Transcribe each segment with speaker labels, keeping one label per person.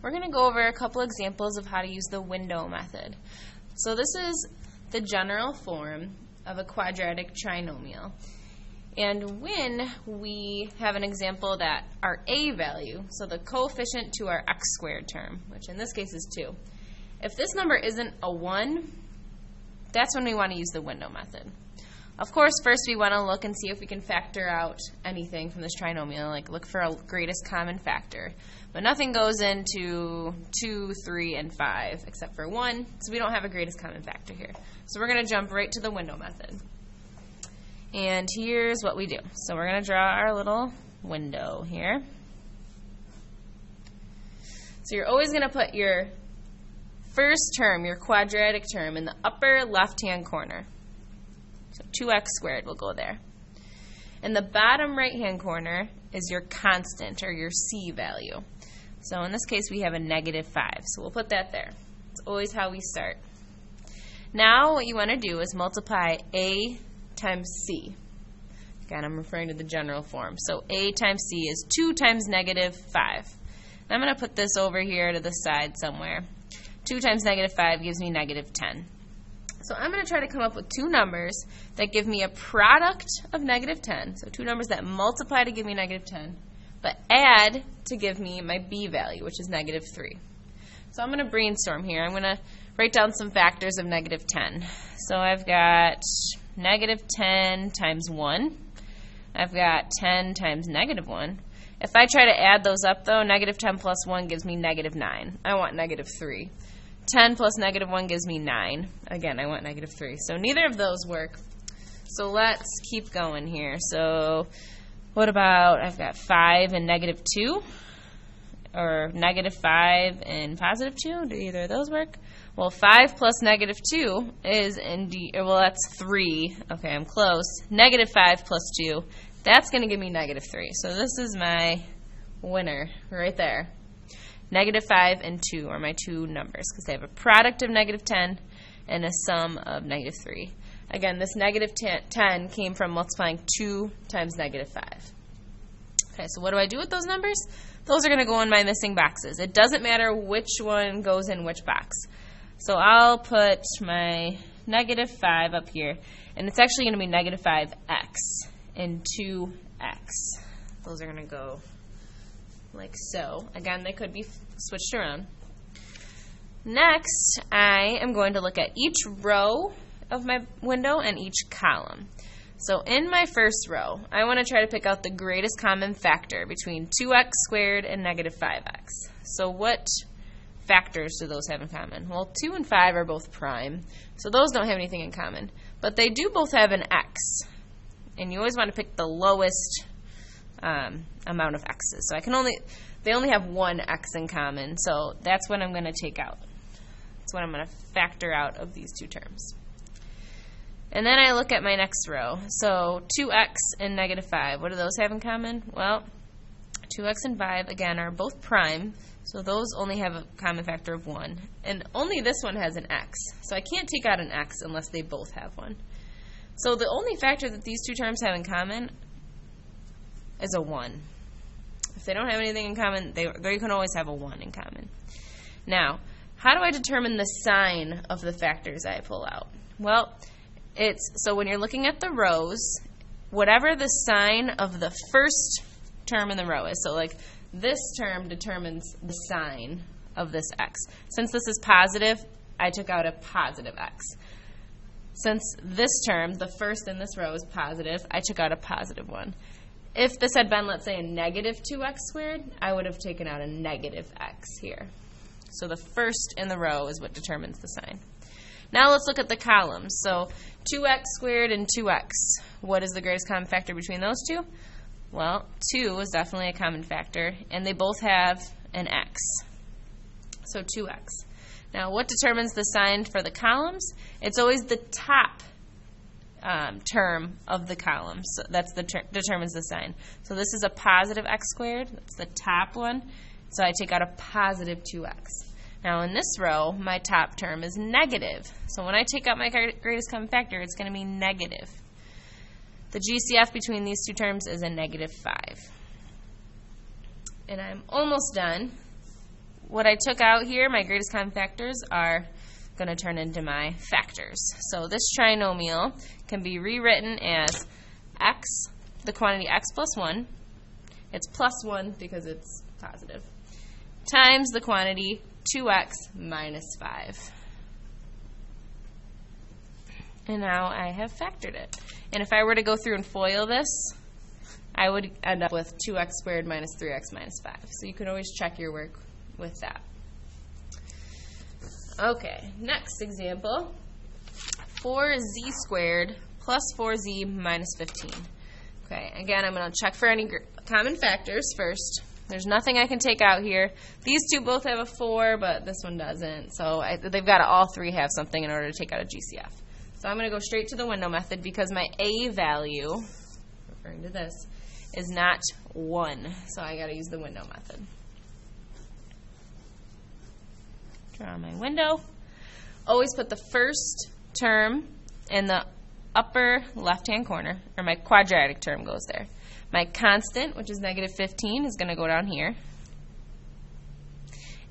Speaker 1: we're going to go over a couple examples of how to use the window method. So this is the general form of a quadratic trinomial. And when we have an example that our a value, so the coefficient to our x squared term, which in this case is 2, if this number isn't a 1, that's when we want to use the window method. Of course, first we want to look and see if we can factor out anything from this trinomial, like look for a greatest common factor. But nothing goes into 2, 3, and 5 except for 1, so we don't have a greatest common factor here. So we're going to jump right to the window method. And here's what we do. So we're going to draw our little window here. So you're always going to put your first term, your quadratic term, in the upper left-hand corner. So 2x squared will go there. In the bottom right-hand corner is your constant, or your c value. So in this case, we have a -5. So we'll put that there. It's always how we start. Now what you want to do is multiply a times c. Again, I'm referring to the general form. So a times c is 2 times -5. And I'm going to put this over here to the side somewhere. 2 times -5 gives me -10. So I'm going to try to come up with two numbers that give me a product of -10. So two numbers that multiply to give me -10, but add to give me my b value, which is -3. So I'm going to brainstorm here. I'm going to write down some factors of -10. So I've got -10 times 1. I've got 10 times -1. If I try to add those up, though, -10 plus 1 gives me -9. I want -3. 10 plus -1 gives me 9. Again, I want -3. So neither of those work. So let's keep going here. So what about, I've got 5 and -2? Or -5 and +2? Do either of those work? Well, 5 plus -2 is indeed, well, that's 3. Okay, I'm close. -5 plus 2, that's going to give me -3. So this is my winner right there. -5 and 2 are my two numbers because they have a product of -10 and a sum of -3. Again, this -10 came from multiplying 2 times -5. Okay, so what do I do with those numbers? Those are going to go in my missing boxes. It doesn't matter which one goes in which box. So I'll put my -5 up here, and it's actually going to be -5x and 2x. Those are going to go like so. Again, they could be switched around. Next, I am going to look at each row of my window and each column. So in my first row, I want to try to pick out the greatest common factor between 2x squared and -5x. So what factors do those have in common? Well, 2 and 5 are both prime, so those don't have anything in common. But they do both have an x, and you always want to pick the lowest amount of x's. So they only have one x in common, so that's what I'm going to take out. That's what I'm going to factor out of these two terms. And then I look at my next row. So 2x and -5, what do those have in common? Well, 2x and 5, again, are both prime, so those only have a common factor of 1. And only this one has an x, so I can't take out an x unless they both have one. So the only factor that these two terms have in common is a 1. If they don't have anything in common, they can always have a 1 in common. Now, how do I determine the sign of the factors I pull out? Well, so when you're looking at the rows, whatever the sign of the first term in the row is, so like this term determines the sign of this x. Since this is positive, I took out a positive x. Since this term, the first in this row, is positive, I took out a positive 1. If this had been, let's say, a -2x squared, I would have taken out a -x here. So the first in the row is what determines the sign. Now let's look at the columns. So 2x squared and 2x. What is the greatest common factor between those two? Well, 2 is definitely a common factor, and they both have an x. So 2x. Now what determines the sign for the columns? It's always the top term of the column. So that's determines the sign. So this is a positive x squared. That's the top one. So I take out a positive 2x. Now in this row, my top term is negative. So when I take out my greatest common factor, it's going to be negative. The GCF between these two terms is a -5. And I'm almost done what I took out here, my greatest common factors, are going to turn into my factors. So this trinomial can be rewritten as x, the quantity x plus 1, it's plus 1 because it's positive, times the quantity 2x minus 5. And now I have factored it. And if I were to go through and FOIL this, I would end up with 2x squared minus 3x minus 5. So you can always check your work with that. Okay, next example. 4z squared plus 4z minus 15. Okay, again, I'm going to check for any common factors first. There's nothing I can take out here. These two both have a 4, but this one doesn't. So they've got to all three have something in order to take out a GCF. So I'm going to go straight to the window method because my A value, referring to this, is not 1. So I got to use the window method. Draw my window. Always put the first term in the upper left-hand corner, or my quadratic term goes there. My constant, which is negative 15, is going to go down here.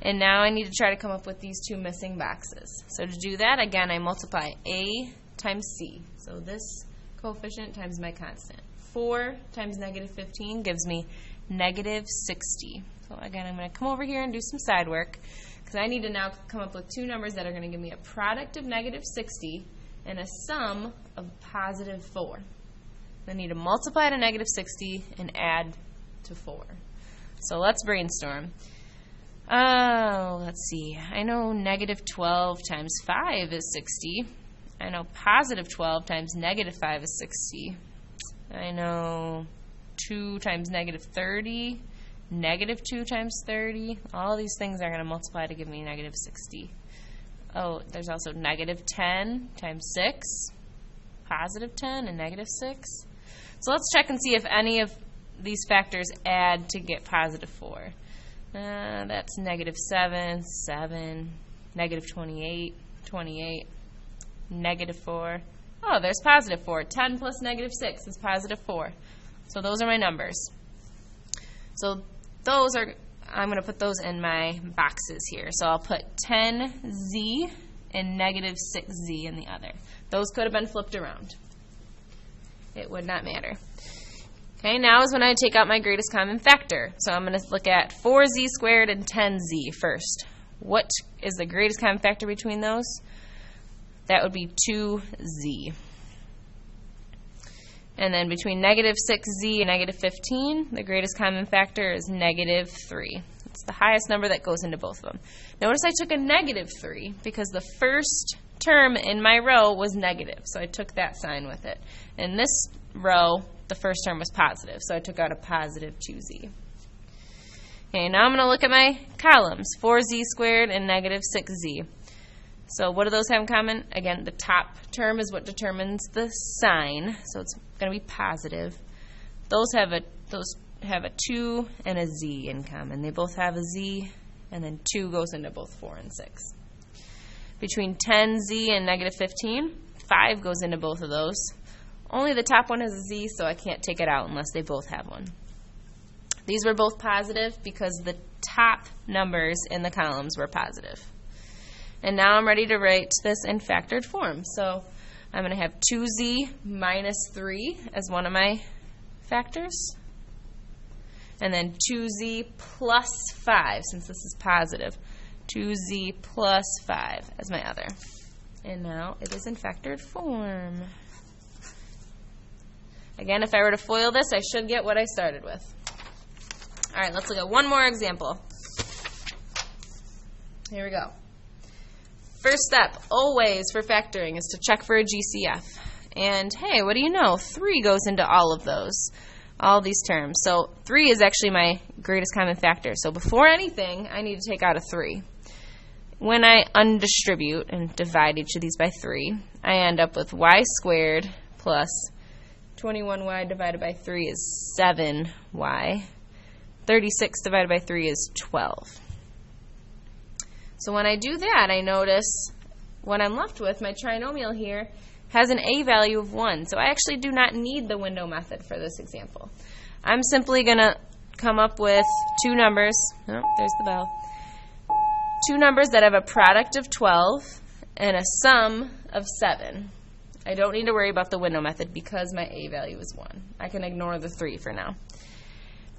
Speaker 1: And now I need to try to come up with these two missing boxes. So to do that, again, I multiply A times C. So this coefficient times my constant. 4 times negative 15 gives me negative 60. So again, I'm going to come over here and do some side work because I need to now come up with two numbers that are going to give me a product of negative 60 and a sum of positive 4. I need to multiply to negative 60 and add to 4. So let's brainstorm. Oh, let's see. I know negative 12 times 5 is 60. I know positive 12 times negative 5 is 60. I know 2 times negative 30, negative 2 times 30. All these things are going to multiply to give me negative 60. Oh, there's also negative 10 times 6, positive 10, and negative 6. So let's check and see if any of these factors add to get positive 4. That's negative 7, 7, negative 28, 28, negative 4. Oh, there's positive 4. 10 plus negative 6 is positive 4. So those are my numbers. So those are, I'm going to put those in my boxes here. So I'll put 10z and negative 6z in the other. Those could have been flipped around. It would not matter. Okay, now is when I take out my greatest common factor. So I'm going to look at 4z squared and 10z first. What is the greatest common factor between those? That would be 2z. And then between negative 6z and negative 15, the greatest common factor is negative 3. It's the highest number that goes into both of them. Notice I took a negative 3 because the first term in my row was negative, so I took that sign with it. In this row, the first term was positive, so I took out a positive 2z. Okay, now I'm going to look at my columns, 4z squared and negative 6z. So what do those have in common? Again, the top term is what determines the sign, so it's going to be positive. Those have a 2 and a z in common. They both have a z, and then 2 goes into both 4 and 6. Between 10z and negative 15, 5 goes into both of those. Only the top one has a z, so I can't take it out unless they both have one. These were both positive because the top numbers in the columns were positive. And now I'm ready to write this in factored form. So I'm going to have 2z minus 3 as one of my factors. And then 2z plus 5, since this is positive. 2z plus 5 as my other. And now it is in factored form. Again, if I were to FOIL this, I should get what I started with. All right, let's look at one more example. Here we go. First step, always for factoring, is to check for a GCF. And hey, what do you know? 3 goes into all of those, all these terms. So 3 is actually my greatest common factor. So before anything, I need to take out a 3. When I undistribute and divide each of these by 3, I end up with y squared plus 21y divided by 3 is 7y. 36 divided by 3 is 12. So when I do that, I notice what I'm left with, my trinomial here, has an a value of 1. So I actually do not need the window method for this example. I'm simply going to come up with two numbers. Oh, there's the bell. two numbers that have a product of 12 and a sum of 7. I don't need to worry about the window method because my a value is 1. I can ignore the 3 for now.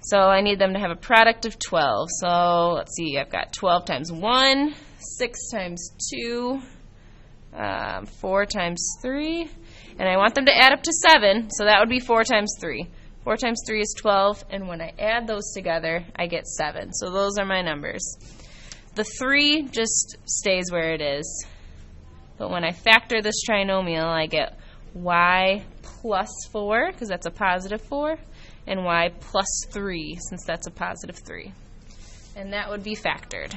Speaker 1: So I need them to have a product of 12. So let's see, I've got 12 times 1, 6 times 2, 4 times 3, and I want them to add up to 7, so that would be 4 times 3. 4 times 3 is 12, and when I add those together, I get 7. So those are my numbers. The 3 just stays where it is. But when I factor this trinomial, I get y plus 4, because that's a positive 4, and y plus 3, since that's a positive 3. And that would be factored.